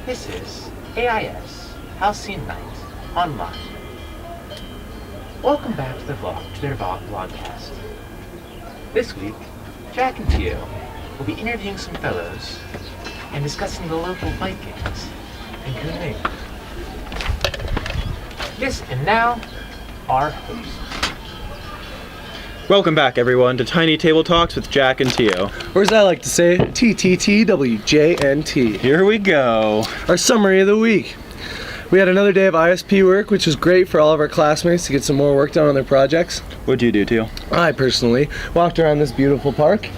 This is AIS, Halcyon Night, Online. Welcome back to their vlogcast. This week, Jack and Tio will be interviewing some fellows and discussing the local bike gangs in Kunming. Yes, and now, our host. Welcome back, everyone, to Tiny Table Talks with Jack and Tio. Or as I like to say, TTTWJ&T. Here we go. Our summary of the week. We had another day of ISP work, which was great for all of our classmates to get some more work done on their projects. What'd you do, Tio? I personally walked around this beautiful park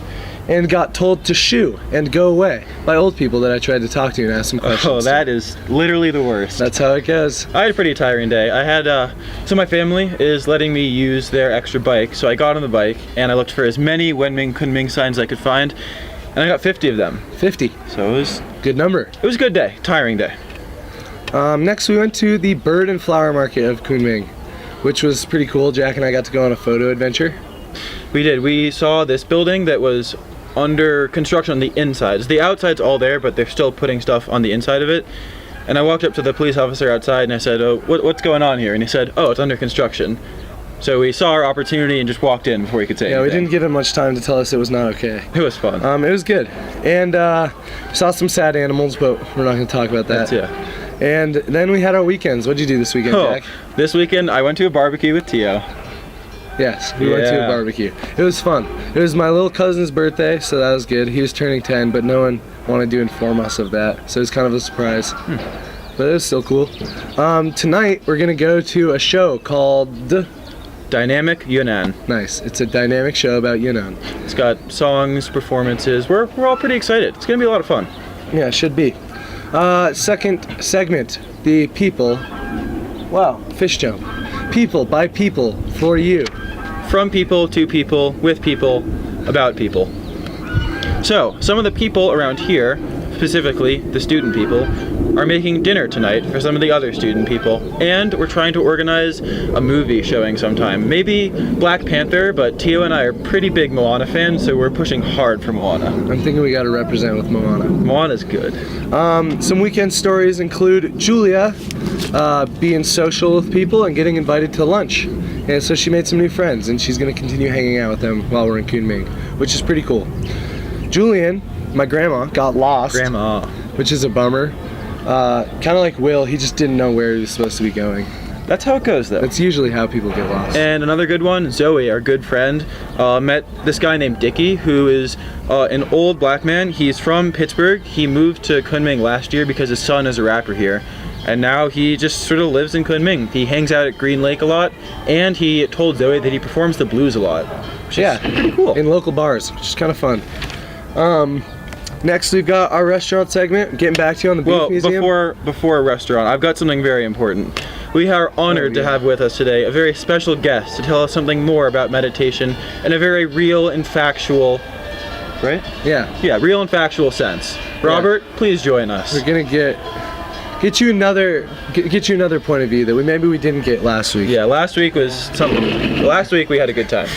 and got told to shoo and go away by old people that I tried to talk to and ask some questions. Oh, that is literally the worst. That's how it goes. I had a pretty tiring day. I had, so my family is letting me use their extra bike, so I got on the bike and I looked for as many Wenming Kunming signs I could find, and I got 50 of them. 50. So it was good number. It was a good day, tiring day. Next we went to the bird and flower market of Kunming, which was pretty cool. Jack and I got to go on a photo adventure. We did. We saw this building that was under construction on the insides. The outside's all there, but they're still putting stuff on the inside of it. And I walked up to the police officer outside and I said, "Oh, what's going on here?" And he said, "Oh, it's under construction." So we saw our opportunity and just walked in before he could say anything. Yeah, we didn't give him much time to tell us it was not okay. It was fun. It was good. And we saw some sad animals, but we're not going to talk about that. Yeah. And then we had our weekends. What'd you do this weekend, Jack? This weekend I went to a barbecue with Tio. Yes, we went to a barbecue. It was fun. It was my little cousin's birthday, so that was good. He was turning 10, but no one wanted to inform us of that, so it was kind of a surprise. But it was still cool. Tonight, we're going to go to a show called Dynamic Yunnan. Nice. It's a dynamic show about Yunnan. It's got songs, performances. We're all pretty excited. It's going to be a lot of fun. Yeah, it should be. Second segment, the people. Wow, fish jump. People, by people, for you. From people, to people, with people, about people. So, some of the people around here, specifically the student people, are making dinner tonight for some of the other student people. And we're trying to organize a movie showing sometime. Maybe Black Panther, but Tio and I are pretty big Moana fans, so we're pushing hard for Moana. I'm thinking we gotta represent with Moana. Moana's good. Some weekend stories include Julia being social with people and getting invited to lunch. And so she made some new friends, and she's gonna continue hanging out with them while we're in Kunming, which is pretty cool. Julian, my grandma, got lost. Which is a bummer. Kind of like Will, he just didn't know where he was supposed to be going. That's how it goes, though. That's usually how people get lost. And another good one, Zoe, our good friend, met this guy named Dickie, who is an old black man. He's from Pittsburgh. He moved to Kunming last year because his son is a rapper here. And now he just sort of lives in Kunming. He hangs out at Green Lake a lot, and he told Zoe that he performs the blues a lot. Which is pretty cool. In local bars, which is kind of fun. Next, we've got our restaurant segment. Getting back to you on the Beef Museum. Before a restaurant, I've got something very important. We are honored to have with us today a very special guest to tell us something more about meditation in a very real and factual, right? Yeah, real and factual sense. Robert, please join us. We're gonna get you another point of view that maybe we didn't get last week. Yeah, last week was something. Last week we had a good time.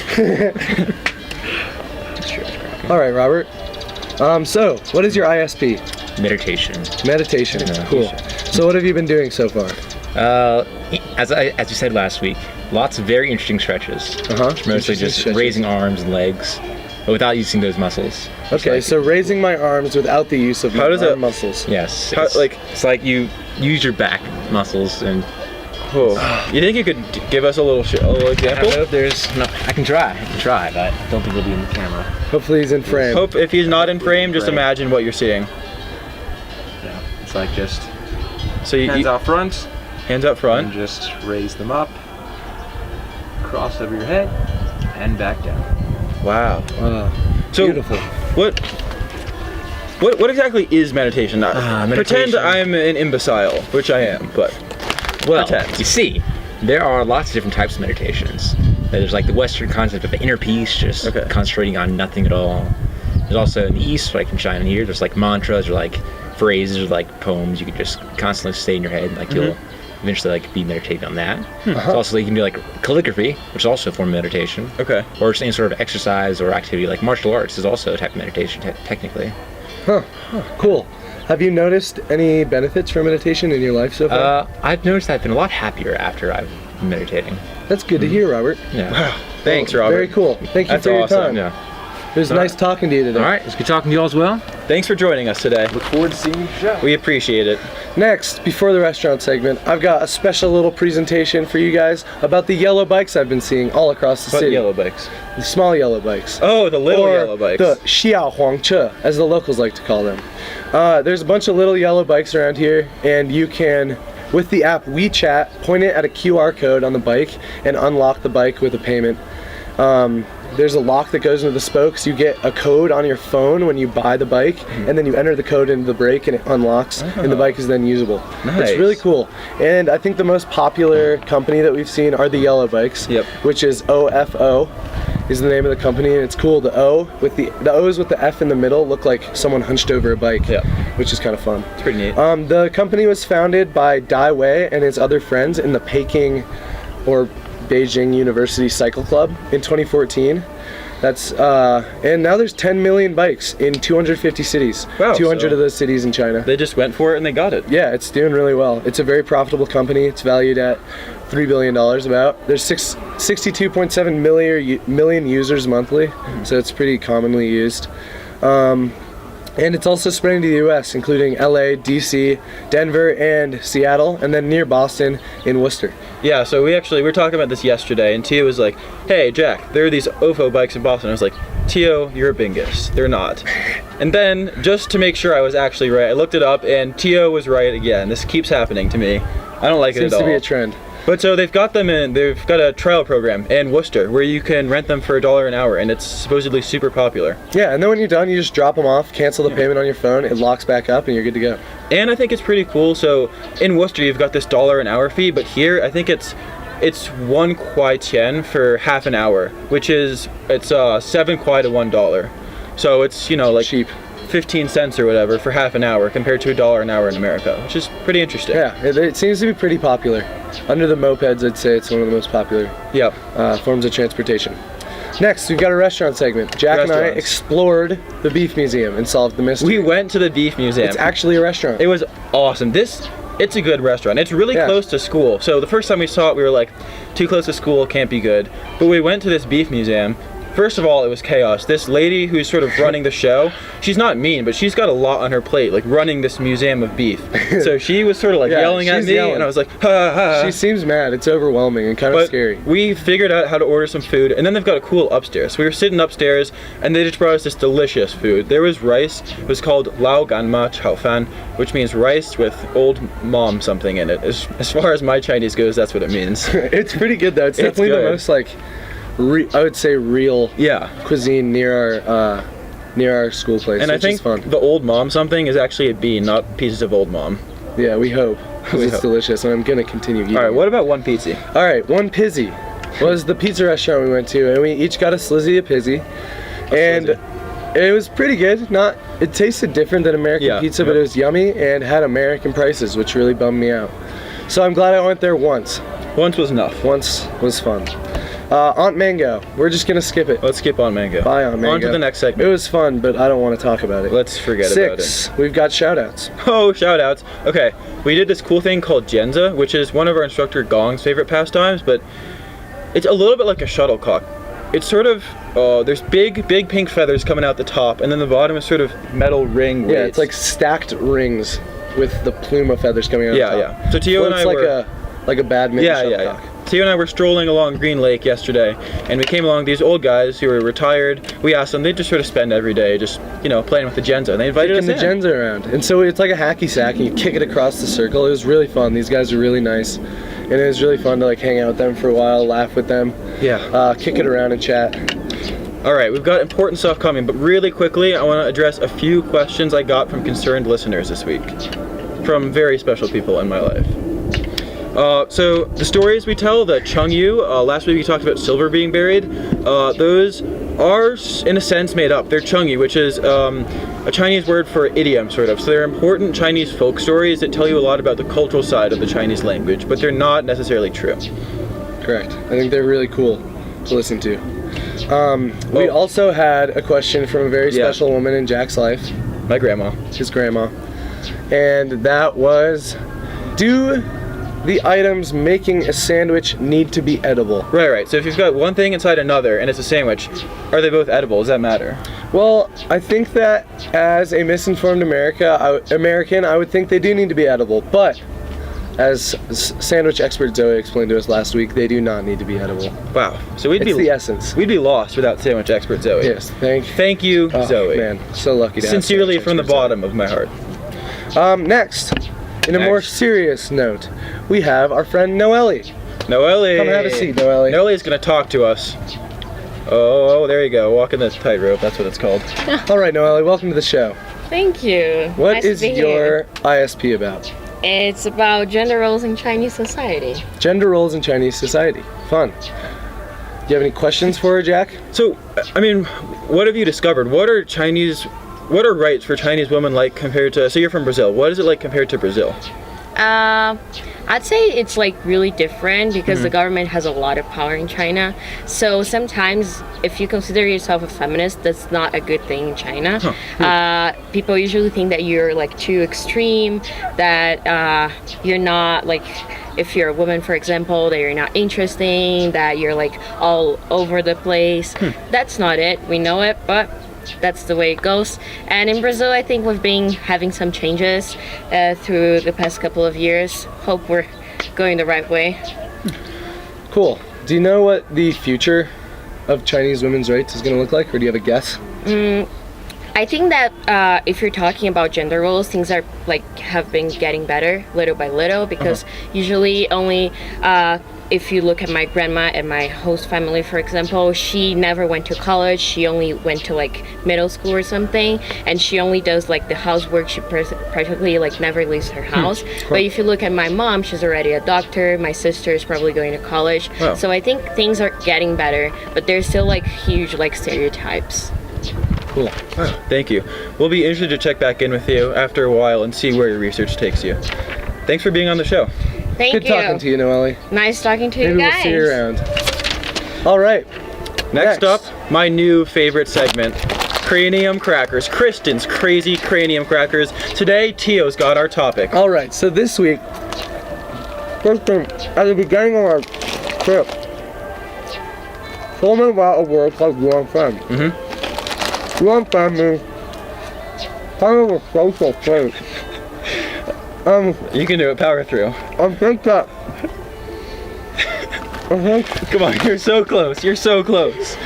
All right, Robert. So, what is your ISP? Meditation. Meditation. Cool. So, what have you been doing so far? As you said last week, lots of very interesting stretches. Mostly just raising arms and legs, but without using those muscles. Okay, so raising my arms without the use of my arm muscles. Yes. It's like you use your back muscles and. Cool. You think you could give us a little example? I can try, but I don't think it'll be in the camera. Hopefully he's in frame. If he's not in frame, just imagine what you're seeing. Yeah, it's like just hands out front. Hands out front. And just raise them up, cross over your head, and back down. Wow. So, beautiful. What exactly is meditation? Pretend I'm an imbecile, which I am, but. Well, you see, there are lots of different types of meditations. There's like the Western concept of inner peace, just concentrating on nothing at all. There's also in the East, like in China here, there's like mantras or like phrases or like poems you can just constantly say in your head, like you'll eventually like be meditating on that. It's also, you can do like calligraphy, which is also a form of meditation. Or just any sort of exercise or activity, like martial arts is also a type of meditation, technically. Cool. Have you noticed any benefits from meditation in your life so far? I've noticed I've been a lot happier after I've been meditating. That's good to hear, Robert. Yeah. Thanks, Robert. Very cool. Thank you That's for your awesome. time. Yeah. It was nice talking to you today. All right. It's good talking to you all as well. Thanks for joining us today. Look forward to seeing you at the show. We appreciate it. Next, before the restaurant segment, I've got a special little presentation for you guys about the yellow bikes I've been seeing all across the What city. yellow bikes? The small yellow bikes. Oh, the little Or yellow bikes. the xiao huang che, as the locals like to call them. There's a bunch of little yellow bikes around here, and you can, with the app WeChat, point it at a QR code on the bike and unlock the bike with a payment. There's a lock that goes into the spokes. You get a code on your phone when you buy the bike, and then you enter the code into the brake and it unlocks, and the bike is then usable. Nice. It's really cool. And I think the most popular company that we've seen are the yellow bikes, Yep. which is OFO is the name of the company, and it's cool. The O's with the F in the middle look like someone hunched over a bike, Yep. which is kind of fun. It's pretty neat. The company was founded by Dai Wei and his other friends in the Peking or Beijing University Cycle Club in 2014. That's and now there's 10 million bikes in 250 cities. Wow, 200 so- of those cities in China. They just went for it and they got it. Yeah, it's doing really well. It's a very profitable company. It's valued at $3 billion about. There's 62.7 million users monthly, so it's pretty commonly used. And it's also spreading to the US, including LA, DC, Denver, and Seattle, and then near Boston in Worcester. Yeah, so we were talking about this yesterday, and Tio was like, hey, Jack, there are these OFO bikes in Boston. I was like, Tio, you're a bingus. They're not. And then, just to make sure I was actually right, I looked it up, and Tio was right again. This keeps happening to me. I don't like it Seems at all. to be a trend. But so they've got a trial program in Worcester where you can rent them for $1 an hour, and it's supposedly super popular. Yeah, and then when you're done, you just drop them off, cancel the payment on your phone, it locks back up, and you're good to go. And I think it's pretty cool. So in Worcester, you've got this $1 an hour fee, but here I think it's 1 kwai tian for half an hour, which is 7 kwai to $1. So it's like Cheap. 15 cents or whatever for half an hour compared to $1 an hour in America, which is pretty interesting. Yeah, it seems to be pretty popular. Under the mopeds, I'd say it's one of the most popular Yep. forms of transportation. Next, we've got a restaurant segment. Jack and I Restaurants. explored the Beef Museum and solved the mystery. We went to the Beef Museum. It's actually a restaurant. It was awesome. It's a good restaurant. It's really Yeah. close to school. So the first time we saw it, we were like, too close to school, can't be good. But we went to this beef museum. First of all, it was chaos. This lady who's sort of running the show, she's not mean, but she's got a lot on her plate, like running this museum of beef. So she was sort of like Yeah, yelling at she's me, yelling. and I was like, ha ha. She seems mad. It's overwhelming and kind of But scary. we figured out how to order some food, and then they've got a cool upstairs. We were sitting upstairs, and they just brought us this delicious food. There was rice. It was called Lao Ganma Chao Fan, which means rice with old mom something in it. As far as my Chinese goes, that's what it means. It's pretty good though. It's It's definitely the good. most I would say real Yeah. cuisine near our school place, And I which think is fun. the old mom something is actually a bean, not pieces of old mom. Yeah, we hope. 'Cause We it's hope. delicious, and I'm gonna continue eating. All right, it. what about one pizza? All right, one pizzy was the pizza restaurant we went to, and we each got a slizzy of pizzy, and it was pretty good. It tasted different than American Yeah. pizza, but it was yummy and had American prices, which really bummed me out. So I'm glad I went there once. Once was enough. Once was fun. Aunt Mango. We're just gonna skip it. Let's skip on Mango. Bye, Aunt Mango. On to the next It segment. was fun, but I don't want to talk about it. Let's forget about it. 6. We've got shoutouts. Oh, shout outs. Okay, we did this cool thing called Genza, which is one of our instructor Gong's favorite pastimes, but it's a little bit like a shuttlecock. It's sort of, there's big pink feathers coming out the top, and then the bottom is sort of metal ring Yeah, weights. it's like stacked rings with the plume of feathers coming out. Yeah, the top. yeah. So Tio and I were... like a badminton Yeah. shuttlecock. Tio and I were strolling along Green Lake yesterday, and we came along these old guys who were retired. We asked them, they just sort of spend every day just, playing with the Genza, and they invited Kicking us the in. Genza around. And so it's like a hacky sack, and you kick it across the circle. It was really fun. These guys are really nice. And it was really fun to hang out with them for a while, laugh with them, Yeah. kick it around and chat. All right, we've got important stuff coming, but really quickly, I want to address a few questions I got from concerned listeners this week, from very special people in my life. So the stories we tell, the Chengyu, last week we talked about silver being buried, those are in a sense made up. They're Chengyu, which is a Chinese word for idiom, sort of. So they're important Chinese folk stories that tell you a lot about the cultural side of the Chinese language, but they're not necessarily true. Correct. I think they're really cool to listen to. We also had a question from a very Yeah. special woman in Jack's life, My grandma. his grandma. and that was, do the items making a sandwich need to be edible? Right. So if you've got one thing inside another and it's a sandwich, are they both edible? Does that matter? Well, I think that as a misinformed American, I would think they do need to be edible, but as sandwich expert Zoe explained to us last week, they do not need to be edible. Wow. So we'd It's be the essence. We'd be lost without sandwich expert Zoe. Yes, Thank you, Zoe. Man, so lucky to have Sincerely sandwich from the expert Zoe. bottom of my heart. Next, in a more serious note, we have our friend Noelle. Noelle. Come have a seat, Noelle. Noelle's gonna talk to us. Oh, there you go. Walking the tightrope. That's what it's called. All right, Noelle, welcome to the show. Thank you. What Nice is to be your here. ISP about? It's about gender roles in Chinese society. Gender roles in Chinese society. Fun. Do you have any questions for her, Jack? So, I mean, what have you discovered? What are rights for Chinese women like compared to, so you're from Brazil, what is it like compared to Brazil? I'd say it's like really different because the government has a lot of power in China. So sometimes if you consider yourself a feminist, that's not a good thing in China. People usually think that you're like too extreme, that you're not like, if you're a woman, for example, that you're not interesting, that you're like all over the place. That's not it. We know it, but that's the way it goes. And in Brazil, I think we've been having some changes through the past couple of years. Hope we're going the right way. Cool. Do you know what the future of Chinese women's rights is going to look like, or do you have a guess? I think that if you're talking about gender roles, things are like have been getting better little by little because usually only if you look at my grandma and my host family, for example, she never went to college. She only went to like middle school or something, and she only does like the housework. She practically like never leaves her house. But if you look at my mom, she's already a doctor. My sister is probably going to college. Wow. So I think things are getting better, but there's still like huge like stereotypes. Cool. Thank you. We'll be interested to check back in with you after a while and see where your research takes you. Thanks for being on the show. Thank Good you. talking to you, Noelle. Nice talking to you Maybe guys. we'll see you around. All right. Next up, my new favorite segment, cranium crackers. Kristen's crazy cranium crackers. Today, Tio's got our topic. All right. So this week, Kristen, at the beginning of our trip, told me about a word called yuan fan. Yuan fan means kind of a social trait. You can do it, power through. I think that. Come on, you're so close. You're so close.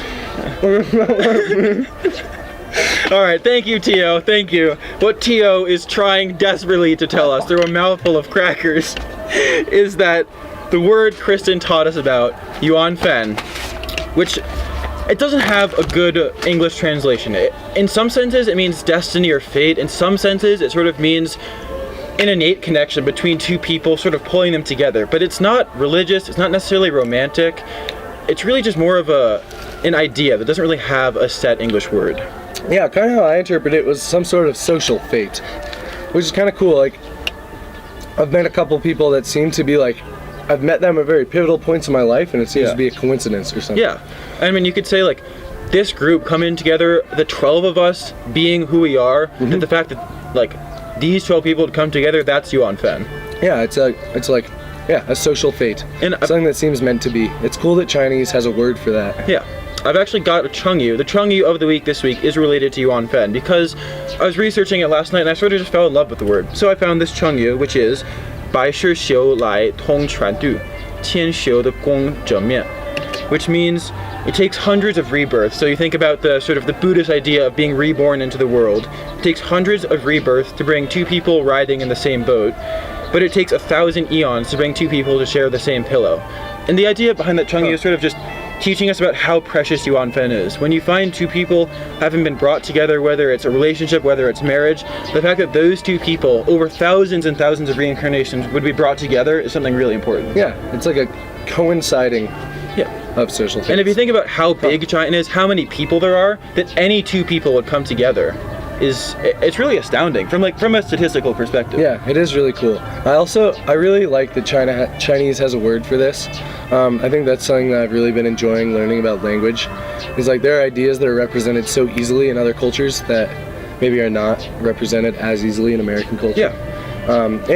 All right, thank you, Tio. Thank you. What Tio is trying desperately to tell us through a mouthful of crackers is that the word Kristen taught us about, yuan fan, which it doesn't have a good English translation. In some senses, it means destiny or fate. In some senses, it sort of means an innate connection between two people, sort of pulling them together. But it's not religious, it's not necessarily romantic. It's really just more of an idea that doesn't really have a set English word. Yeah, kind of how I interpret it was some sort of social fate, which is kind of cool. Like, I've met a couple people that seem to be like, I've met them at very pivotal points in my life, and it seems to be a coincidence or something. Yeah, I mean, you could say like, this group coming together, the 12 of us being who we are, and the fact that like, these 12 people to come together, that's yuan fan. Yeah, it's like a social fate. And something that seems meant to be. It's cool that Chinese has a word for that. Yeah. I've actually got a Chengyu. The Chengyu of the week this week is related to yuan fan because I was researching it last night and I sort of just fell in love with the word. So I found this Chengyu, which is 百世修来通传度千修的功者面, which means it takes hundreds of rebirths. So you think about the sort of the Buddhist idea of being reborn into the world. It takes hundreds of rebirths to bring two people riding in the same boat, but it takes 1,000 eons to bring two people to share the same pillow. And the idea behind that Chengyu is sort of just teaching us about how precious yuan fan is. When you find two people having been brought together, whether it's a relationship, whether it's marriage, the fact that those two people, over thousands and thousands of reincarnations, would be brought together is something really important. Yeah, it's like a coinciding of social fates. And if you think about how big China is, how many people there are, that any two people would come together, it's really astounding from a statistical perspective. Yeah, it is really cool. I really like that Chinese has a word for this. I think that's something that I've really been enjoying learning about language. Is like there are ideas that are represented so easily in other cultures that maybe are not represented as easily in American culture. Yeah. And